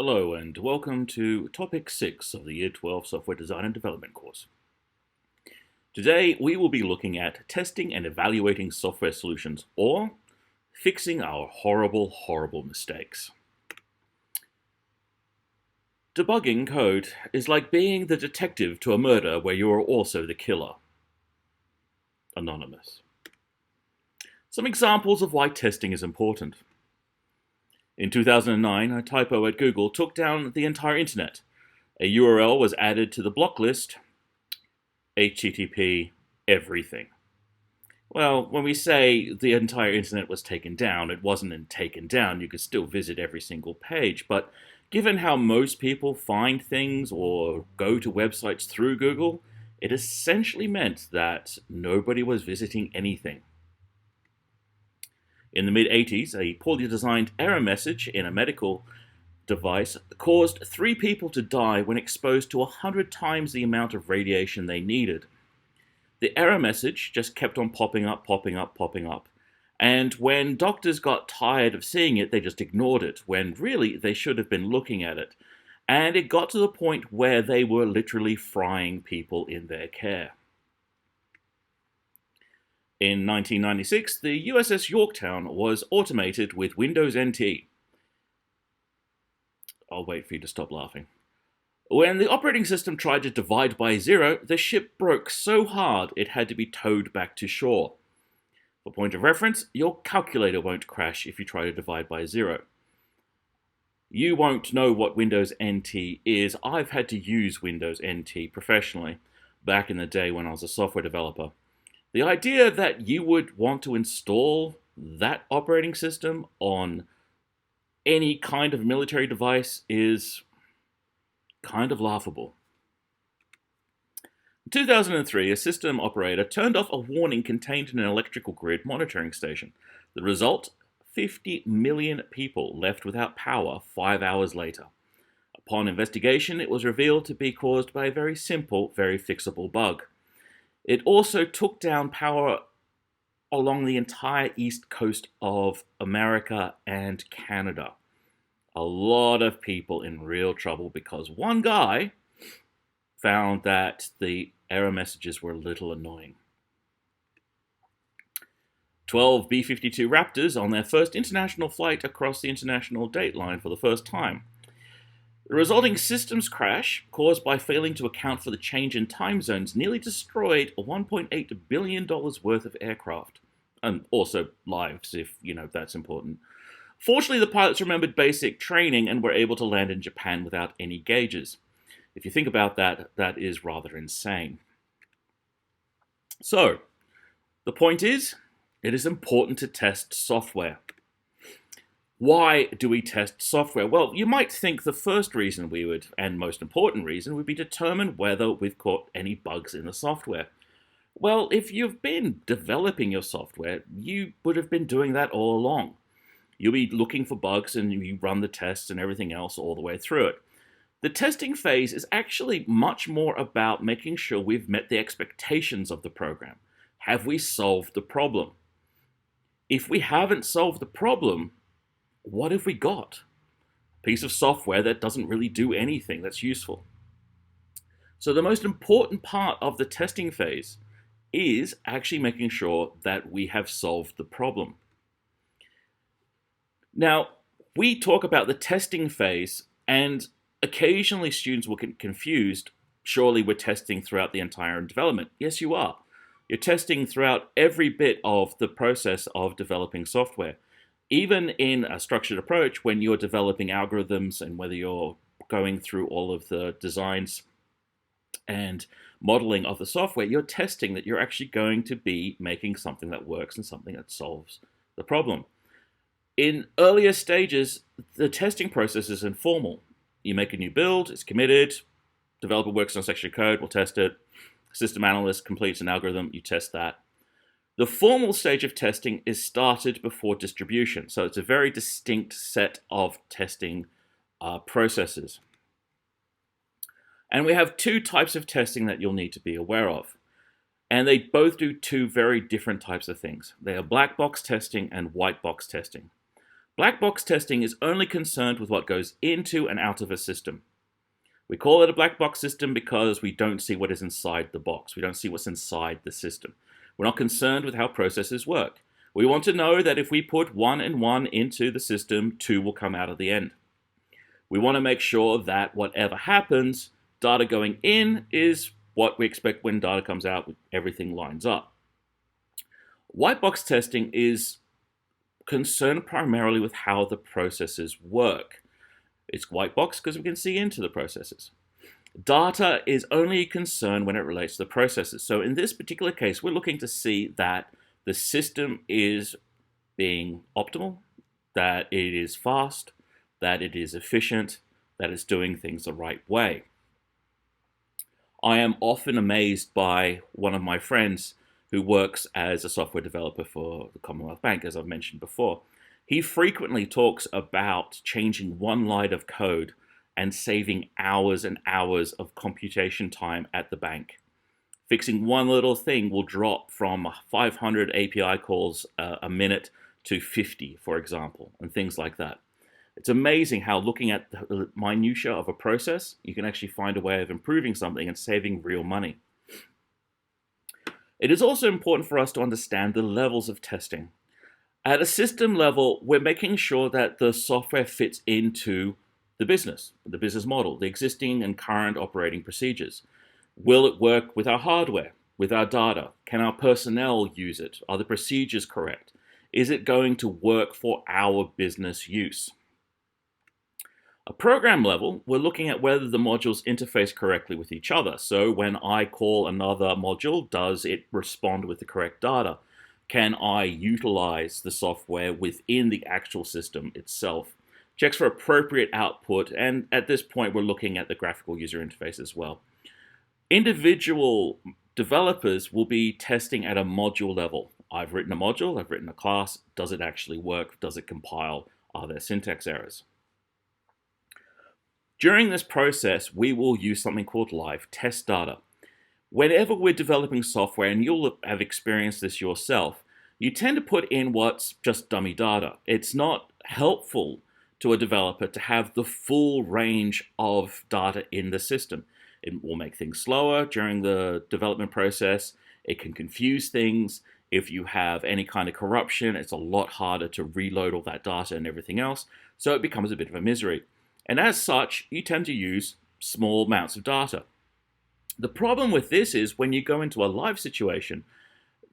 Hello and welcome to Topic 6 of the Year 12 Software Design and Development course. Today we will be looking at testing and evaluating software solutions, or fixing our horrible mistakes. Debugging code is like being the detective to a murder where you are also the killer. Anonymous. Some examples of why testing is important. In 2009, a typo at Google took down the entire internet. A URL was added to the block list, HTTP everything. Well, when we say the entire internet was taken down, it wasn't taken down. You could still visit every single page. But given how most people find things or go to websites through Google, it essentially meant that nobody was visiting anything. In the mid-80s, a poorly designed error message in a medical device caused 3 people to die when exposed to 100 times the amount of radiation they needed. The error message just kept on popping up. And when doctors got tired of seeing it, they just ignored it, when really they should have been looking at it. And it got to the point where they were literally frying people in their care. In 1996, the USS Yorktown was automated with Windows NT. I'll wait for you to stop laughing. When the operating system tried to divide by 0, the ship broke so hard it had to be towed back to shore. For point of reference, your calculator won't crash if you try to divide by 0. You won't know what Windows NT is. I've had to use Windows NT professionally back in the day when I was a software developer. The idea that you would want to install that operating system on any kind of military device is kind of laughable. In 2003, a system operator turned off a warning contained in an electrical grid monitoring station. The result? 50 million people left without power 5 hours later. Upon investigation, it was revealed to be caused by a very simple, very fixable bug. It also took down power along the entire east coast of America and Canada. A lot of people in real trouble because one guy found that the error messages were a little annoying. 12 B-52 Raptors on their first international flight across the international date line for the first time. The resulting systems crash, caused by failing to account for the change in time zones, nearly destroyed $1.8 billion worth of aircraft. And also lives, if that's important. Fortunately, the pilots remembered basic training and were able to land in Japan without any gauges. If you think about that, that is rather insane. So, the point is, it is important to test software. Why do we test software? Well, you might think the first reason we would, and most important reason, would be to determine whether we've caught any bugs in the software. Well, if you've been developing your software, you would have been doing that all along. You'll be looking for bugs and you run the tests and everything else all the way through it. The testing phase is actually much more about making sure we've met the expectations of the program. Have we solved the problem? If we haven't solved the problem, what have we got? A piece of software that doesn't really do anything that's useful. So the most important part of the testing phase is actually making sure that we have solved the problem. Now, we talk about the testing phase, and occasionally students will get confused. Surely we're testing throughout the entire development. Yes, you are. You're testing throughout every bit of the process of developing software. Even in a structured approach, when you're developing algorithms and whether you're going through all of the designs and modeling of the software, you're testing that you're actually going to be making something that works and something that solves the problem. In earlier stages, the testing process is informal. You make a new build, it's committed, developer works on a section of code, we'll test it, system analyst completes an algorithm, you test that. The formal stage of testing is started before distribution, so it's a very distinct set of testing processes. And we have 2 types of testing that you'll need to be aware of. And they both do 2 very different types of things. They are black box testing and white box testing. Black box testing is only concerned with what goes into and out of a system. We call it a black box system because we don't see what is inside the box. We don't see what's inside the system. We're not concerned with how processes work. We want to know that if we put 1 and 1 into the system, 2 will come out at the end. We want to make sure that whatever happens, data going in is what we expect when data comes out, everything lines up. White box testing is concerned primarily with how the processes work. It's white box because we can see into the processes. Data is only a concern when it relates to the processes. So in this particular case, we're looking to see that the system is being optimal, that it is fast, that it is efficient, that it's doing things the right way. I am often amazed by one of my friends who works as a software developer for the Commonwealth Bank, as I've mentioned before. He frequently talks about changing one line of code and saving hours and hours of computation time at the bank. Fixing one little thing will drop from 500 API calls a minute to 50, for example, and things like that. It's amazing how looking at the minutiae of a process, you can actually find a way of improving something and saving real money. It is also important for us to understand the levels of testing. At a system level, we're making sure that the software fits into the business model, the existing and current operating procedures. Will it work with our hardware, with our data? Can our personnel use it? Are the procedures correct? Is it going to work for our business use? A program level, we're looking at whether the modules interface correctly with each other. So when I call another module, does it respond with the correct data? Can I utilize the software within the actual system itself? Checks for appropriate output, and at this point we're looking at the graphical user interface as well. Individual developers will be testing at a module level. I've written a module, I've written a class. Does it actually work? Does it compile? Are there syntax errors? During this process, we will use something called live test data. Whenever we're developing software, and you'll have experienced this yourself, you tend to put in what's just dummy data. It's not helpful to a developer to have the full range of data in the system. It will make things slower during the development process. It can confuse things. If you have any kind of corruption, it's a lot harder to reload all that data and everything else. So it becomes a bit of a misery. And as such, you tend to use small amounts of data. The problem with this is when you go into a live situation,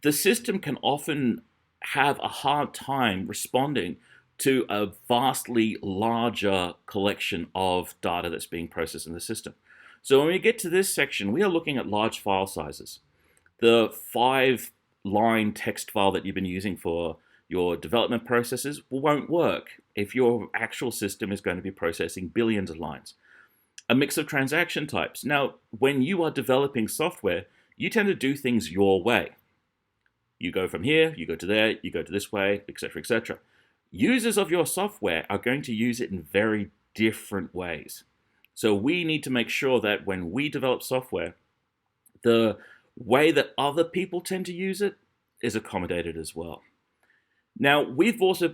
the system can often have a hard time responding to a vastly larger collection of data that's being processed in the system. So when we get to this section, we are looking at large file sizes. The 5-line text file that you've been using for your development processes won't work if your actual system is going to be processing billions of lines. A mix of transaction types. Now, when you are developing software, you tend to do things your way. You go from here, you go to there, you go to this way, etc., etc. Users of your software are going to use it in very different ways. So we need to make sure that when we develop software, the way that other people tend to use it is accommodated as well. Now, we've also,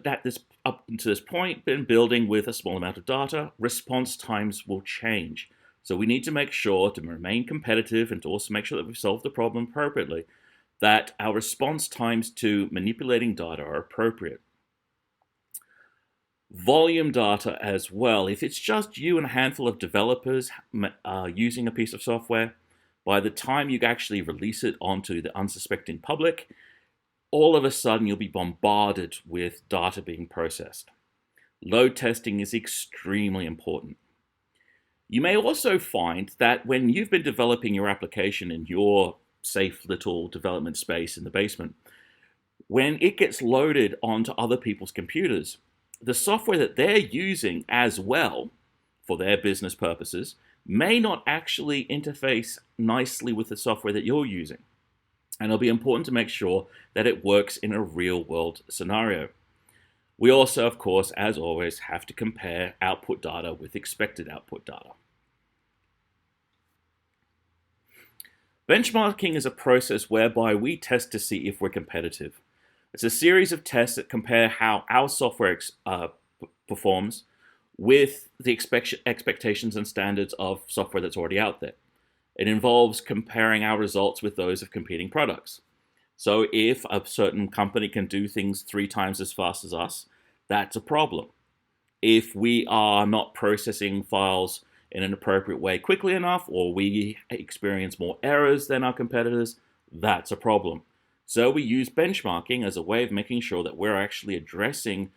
up to this point, been building with a small amount of data. Response times will change. So we need to make sure to remain competitive and to also make sure that we've solved the problem appropriately, that our response times to manipulating data are appropriate. Volume data as well. If it's just you and a handful of developers using a piece of software, by the time you actually release it onto the unsuspecting public, all of a sudden you'll be bombarded with data being processed. Load testing is extremely important. You may also find that when you've been developing your application in your safe little development space in the basement, when it gets loaded onto other people's computers, the software that they're using as well for their business purposes may not actually interface nicely with the software that you're using. And it'll be important to make sure that it works in a real-world scenario. We also, of course, as always, have to compare output data with expected output data. Benchmarking is a process whereby we test to see if we're competitive. It's a series of tests that compare how our software performs with the expectations and standards of software that's already out there. It involves comparing our results with those of competing products. So if a certain company can do things 3 times as fast as us, that's a problem. If we are not processing files in an appropriate way quickly enough, or we experience more errors than our competitors, that's a problem. So we use benchmarking as a way of making sure that we're actually addressing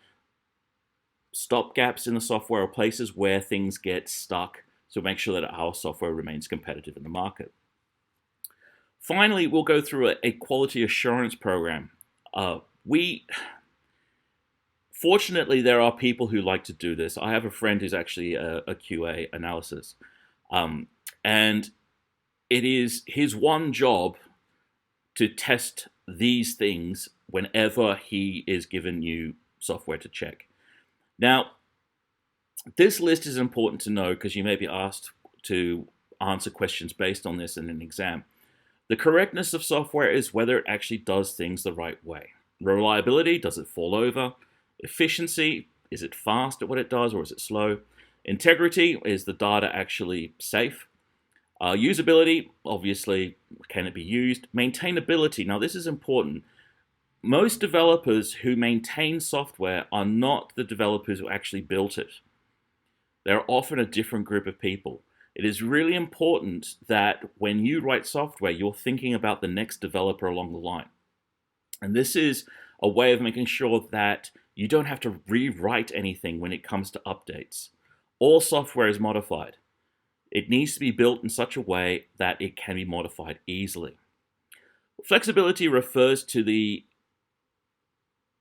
stopgaps in the software or places where things get stuck, so make sure that our software remains competitive in the market. Finally, we'll go through a quality assurance program. Fortunately, there are people who like to do this. I have a friend who's actually a QA analysis, and it is his one job to test these things whenever he is given new software to check. Now, this list is important to know because you may be asked to answer questions based on this in an exam. The correctness of software is whether it actually does things the right way. Reliability, does it fall over? Efficiency, is it fast at what it does or is it slow? Integrity, is the data actually safe? Usability, obviously, can it be used? Maintainability, now this is important. Most developers who maintain software are not the developers who actually built it. They're often a different group of people. It is really important that when you write software, you're thinking about the next developer along the line. And this is a way of making sure that you don't have to rewrite anything when it comes to updates. All software is modified. It needs to be built in such a way that it can be modified easily. Flexibility refers to the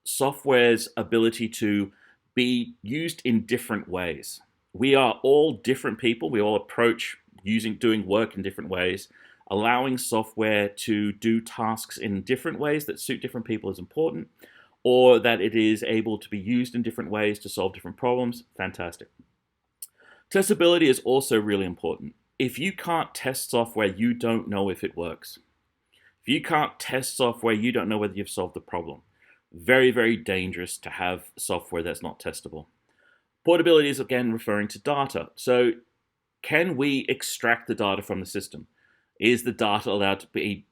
software's ability to be used in different ways. We are all different people. We all approach doing work in different ways. Allowing software to do tasks in different ways that suit different people is important, or that it is able to be used in different ways to solve different problems. Fantastic. Testability is also really important. If you can't test software, you don't know if it works. If you can't test software, you don't know whether you've solved the problem. Very, very dangerous to have software that's not testable. Portability is again referring to data. So can we extract the data from the system? Is the data allowed to be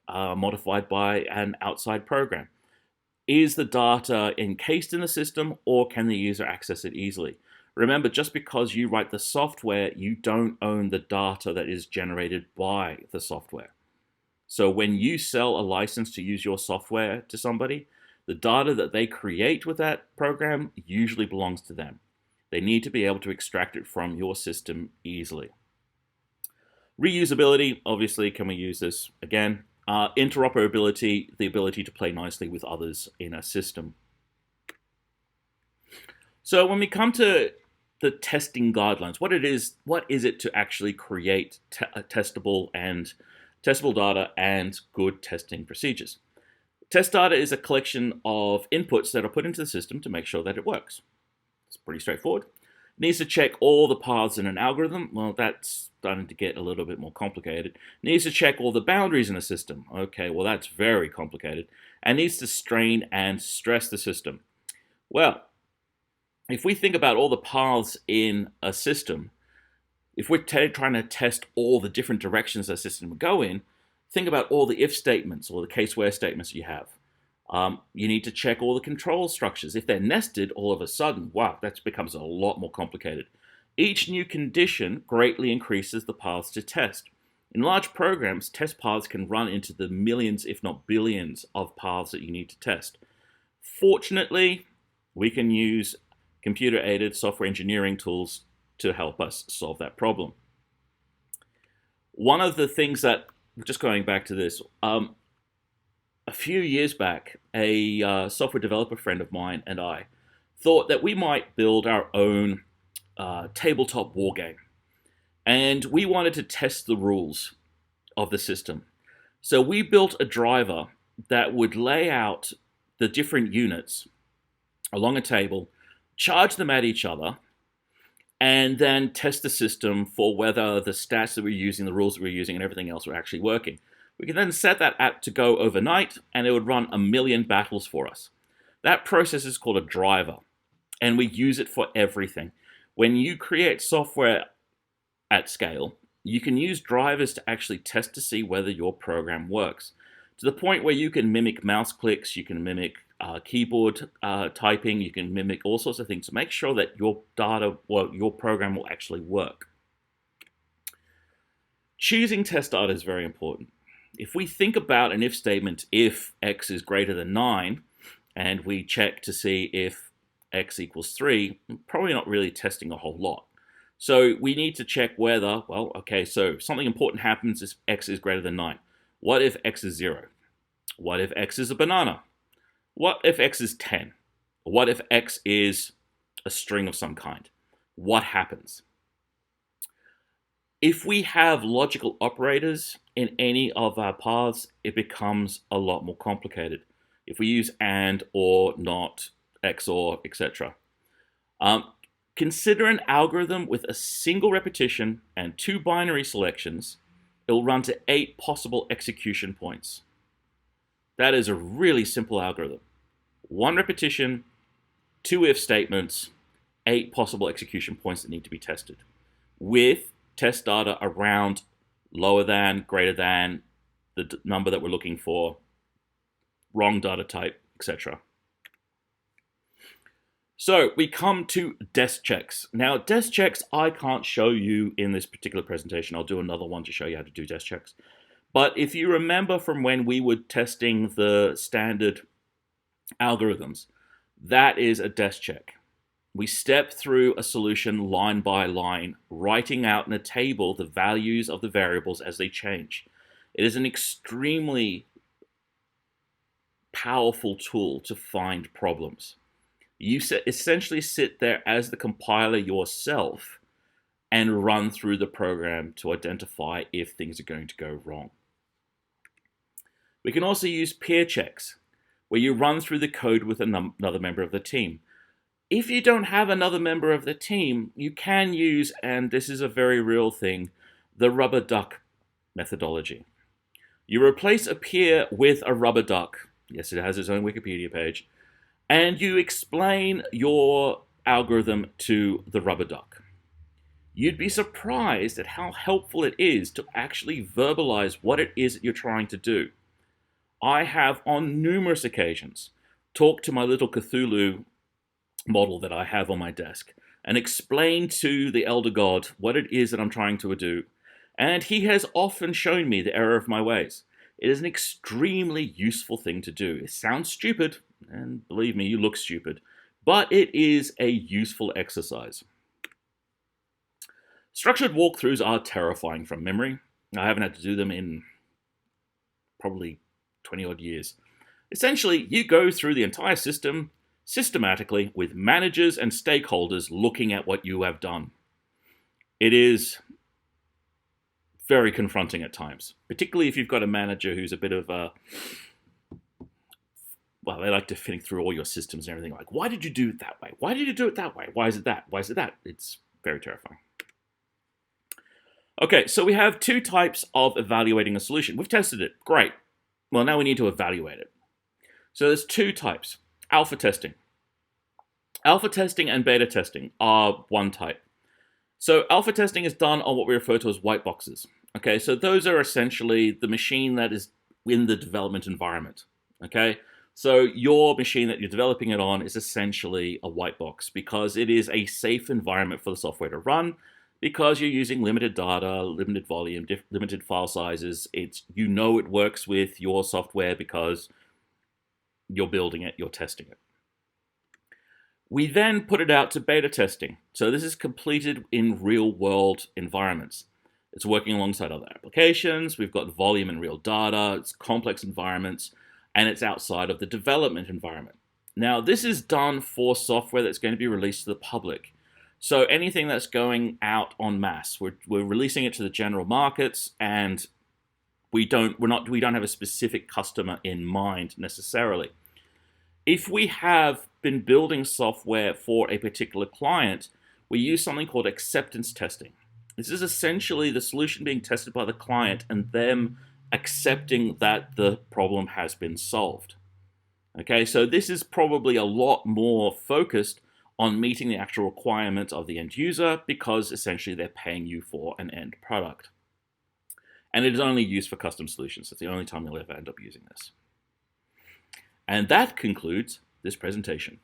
modified by an outside program? Is the data encased in the system, or can the user access it easily? Remember, just because you write the software, you don't own the data that is generated by the software. So when you sell a license to use your software to somebody, the data that they create with that program usually belongs to them. They need to be able to extract it from your system easily. Reusability, obviously, can we use this again? Interoperability, the ability to play nicely with others in a system. So when we come to the testing guidelines, what is it to actually create testable data and good testing procedures? Test data is a collection of inputs that are put into the system to make sure that it works. It's pretty straightforward. It needs to check all the paths in an algorithm. Well, that's starting to get a little bit more complicated. It needs to check all the boundaries in a system. Okay, well, that's very complicated. And needs to strain and stress the system. Well, if we think about all the paths in a system, if we're trying to test all the different directions a system would go in, think about all the if statements or the case-where statements you have. You need to check all the control structures. If they're nested, all of a sudden, wow, that becomes a lot more complicated. Each new condition greatly increases the paths to test. In large programs, test paths can run into the millions, if not billions, of paths that you need to test. Fortunately, we can use computer-aided software engineering tools to help us solve that problem. One of the things that, just going back to this, a few years back, a software developer friend of mine and I thought that we might build our own tabletop war game. And we wanted to test the rules of the system. So we built a driver that would lay out the different units along a table, charge them at each other, and then test the system for whether the stats that we're using, the rules that we're using, and everything else were actually working. We can then set that app to go overnight, and it would run 1 million battles for us. That process is called a driver. and we use it for everything. When you create software at scale, you can use drivers to actually test to see whether your program works. To the point where you can mimic mouse clicks, you can mimic keyboard typing, you can mimic all sorts of things to make sure that your data, well, your program will actually work. Choosing test data is very important. If we think about an if statement, if x is greater than 9, and we check to see if x equals 3, probably not really testing a whole lot. So we need to check whether, well, okay, so something important happens if x is greater than 9. What if x is 0? What if x is a banana? What if x is 10? What if x is a string of some kind? What happens? If we have logical operators in any of our paths, it becomes a lot more complicated. If we use and, or, not, XOR, etc. Consider an algorithm with a single repetition and 2 binary selections. It will run to 8 possible execution points. That is a really simple algorithm. 1 repetition, 2 if statements, 8 possible execution points that need to be tested, with test data around lower than, greater than, the number that we're looking for, wrong data type, etc. So we come to desk checks. Now, desk checks I can't show you in this particular presentation. I'll do another one to show you how to do desk checks. But if you remember from when we were testing the standard algorithms, that is a desk check. We step through a solution line by line, writing out in a table the values of the variables as they change. It is an extremely powerful tool to find problems. You essentially sit there as the compiler yourself and run through the program to identify if things are going to go wrong. We can also use peer checks, where you run through the code with another member of the team. If you don't have another member of the team, you can use, and this is a very real thing, the rubber duck methodology. You replace a peer with a rubber duck. Yes, it has its own Wikipedia page. And you explain your algorithm to the rubber duck. You'd be surprised at how helpful it is to actually verbalize what it is that you're trying to do. I have, on numerous occasions, talked to my little Cthulhu model that I have on my desk and explained to the elder god what it is that I'm trying to do, and he has often shown me the error of my ways. It is an extremely useful thing to do. It sounds stupid, and believe me, you look stupid, but it is a useful exercise. Structured walkthroughs are terrifying from memory. I haven't had to do them in probably 20 odd years. Essentially, you go through the entire system systematically with managers and stakeholders looking at what you have done. It is very confronting at times, particularly if you've got a manager who's a bit of a, well, they like to think through all your systems and everything, like, why did you do it that way? Why did you do it that way? Why is it that? Why is it that? It's very terrifying. Okay, so we have 2 types of evaluating a solution. We've tested it, great. Well, now we need to evaluate it. So there's 2 types. Alpha testing. Alpha testing and beta testing are one type. So alpha testing is done on what we refer to as white boxes. Okay, so those are essentially the machine that is in the development environment. Okay, so your machine that you're developing it on is essentially a white box because it is a safe environment for the software to run, because you're using limited data, limited volume, limited file sizes. You know it works with your software because you're building it, you're testing it. We then put it out to beta testing. So this is completed in real-world environments. It's working alongside other applications. We've got volume and real data. It's complex environments, and it's outside of the development environment. Now, this is done for software that's going to be released to the public. So anything that's going out en masse, we're releasing it to the general markets, and we don't have a specific customer in mind necessarily. If we have been building software for a particular client, we use something called acceptance testing. This is essentially the solution being tested by the client and them accepting that the problem has been solved. Okay, so this is probably a lot more focused on meeting the actual requirements of the end user, because essentially they're paying you for an end product. And it is only used for custom solutions. It's the only time you'll ever end up using this. And that concludes this presentation.